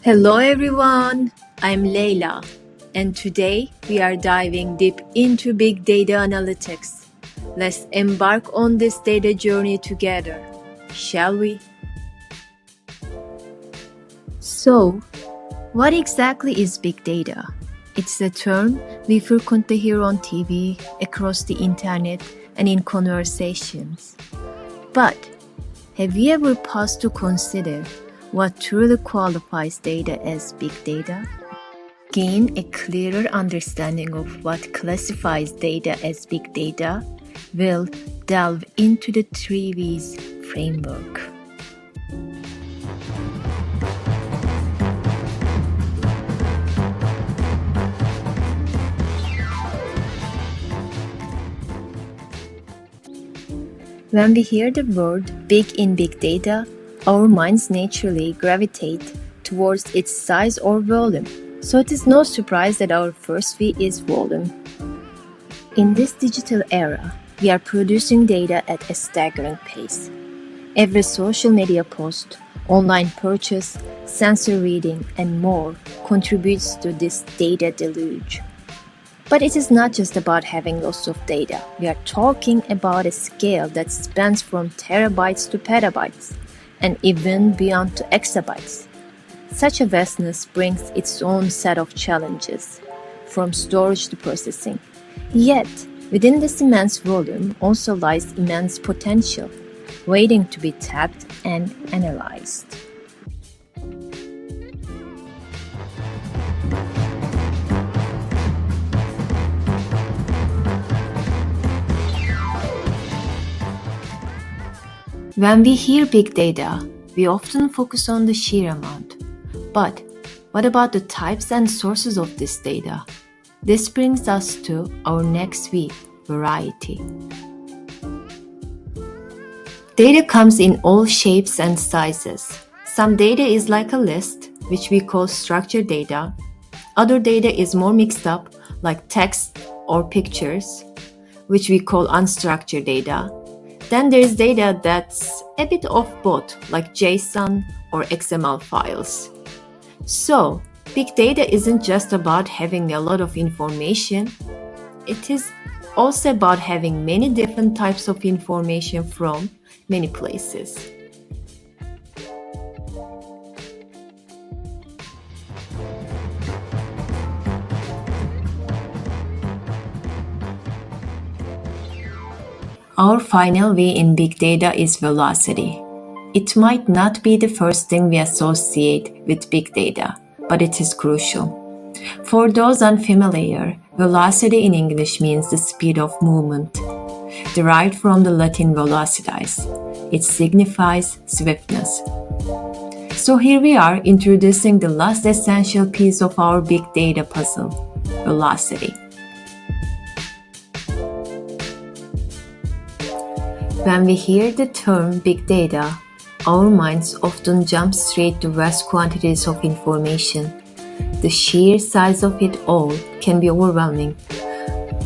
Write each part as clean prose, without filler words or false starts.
Hello everyone, I'm Leila, and today we are diving deep into big data analytics. Let's embark on this data journey together, shall we? So, what exactly is big data? It's a term we frequently hear on TV, across the internet, and in conversations. But have you ever paused to consider what truly qualifies data as big data? Gain a clearer understanding of what classifies data as big data, we'll delve into the 3V's framework. When we hear the word big in big data, our minds naturally gravitate towards its size or volume. So it is no surprise that our first V is volume. In this digital era, we are producing data at a staggering pace. Every social media post, online purchase, sensor reading, and more contributes to this data deluge. But it is not just about having lots of data. We are talking about a scale that spans from terabytes to petabytes, and even beyond to exabytes. Such a vastness brings its own set of challenges, from storage to processing. Yet, within this immense volume also lies immense potential, waiting to be tapped and analyzed. When we hear big data, we often focus on the sheer amount. But what about the types and sources of this data? This brings us to our next V, variety. Data comes in all shapes and sizes. Some data is like a list, which we call structured data. Other data is more mixed up, like text or pictures, which we call unstructured data. Then there is data that's a bit of both, like JSON or XML files. So, big data isn't just about having a lot of information. It is also about having many different types of information from many places. Our final V in big data is velocity. It might not be the first thing we associate with big data, but it is crucial. For those unfamiliar, velocity in English means the speed of movement, derived from the Latin velocitas. It signifies swiftness. So here we are introducing the last essential piece of our big data puzzle, velocity. When we hear the term big data, our minds often jump straight to vast quantities of information. The sheer size of it all can be overwhelming.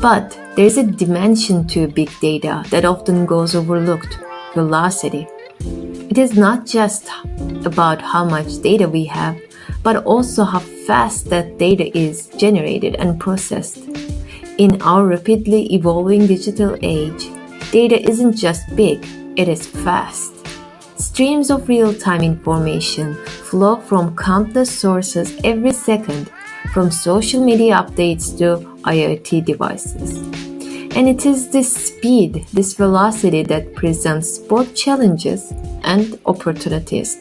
But there is a dimension to big data that often goes overlooked, velocity. It is not just about how much data we have, but also how fast that data is generated and processed. In our rapidly evolving digital age, data isn't just big, it is fast. Streams of real-time information flow from countless sources every second, from social media updates to IoT devices. And it is this speed, this velocity that presents both challenges and opportunities.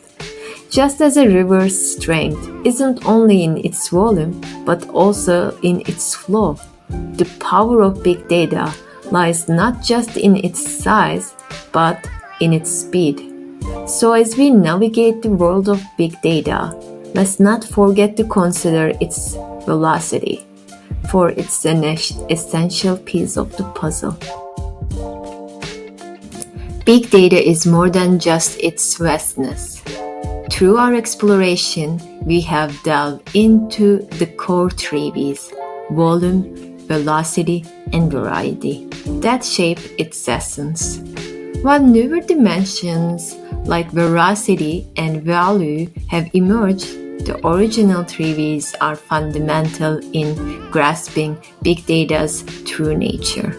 Just as a river's strength isn't only in its volume, but also in its flow, the power of big data lies not just in its size, but in its speed. So as we navigate the world of big data, let's not forget to consider its velocity, for it's an essential piece of the puzzle. Big data is more than just its vastness. Through our exploration, we have delved into the core 3V's, volume, velocity, and variety, that shape its essence. While newer dimensions like veracity and value have emerged, The original three V's are fundamental in grasping big data's true nature.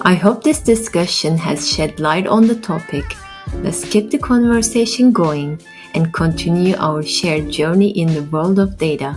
I hope this discussion has shed light on the topic. Let's keep the conversation going and continue our shared journey in the world of data.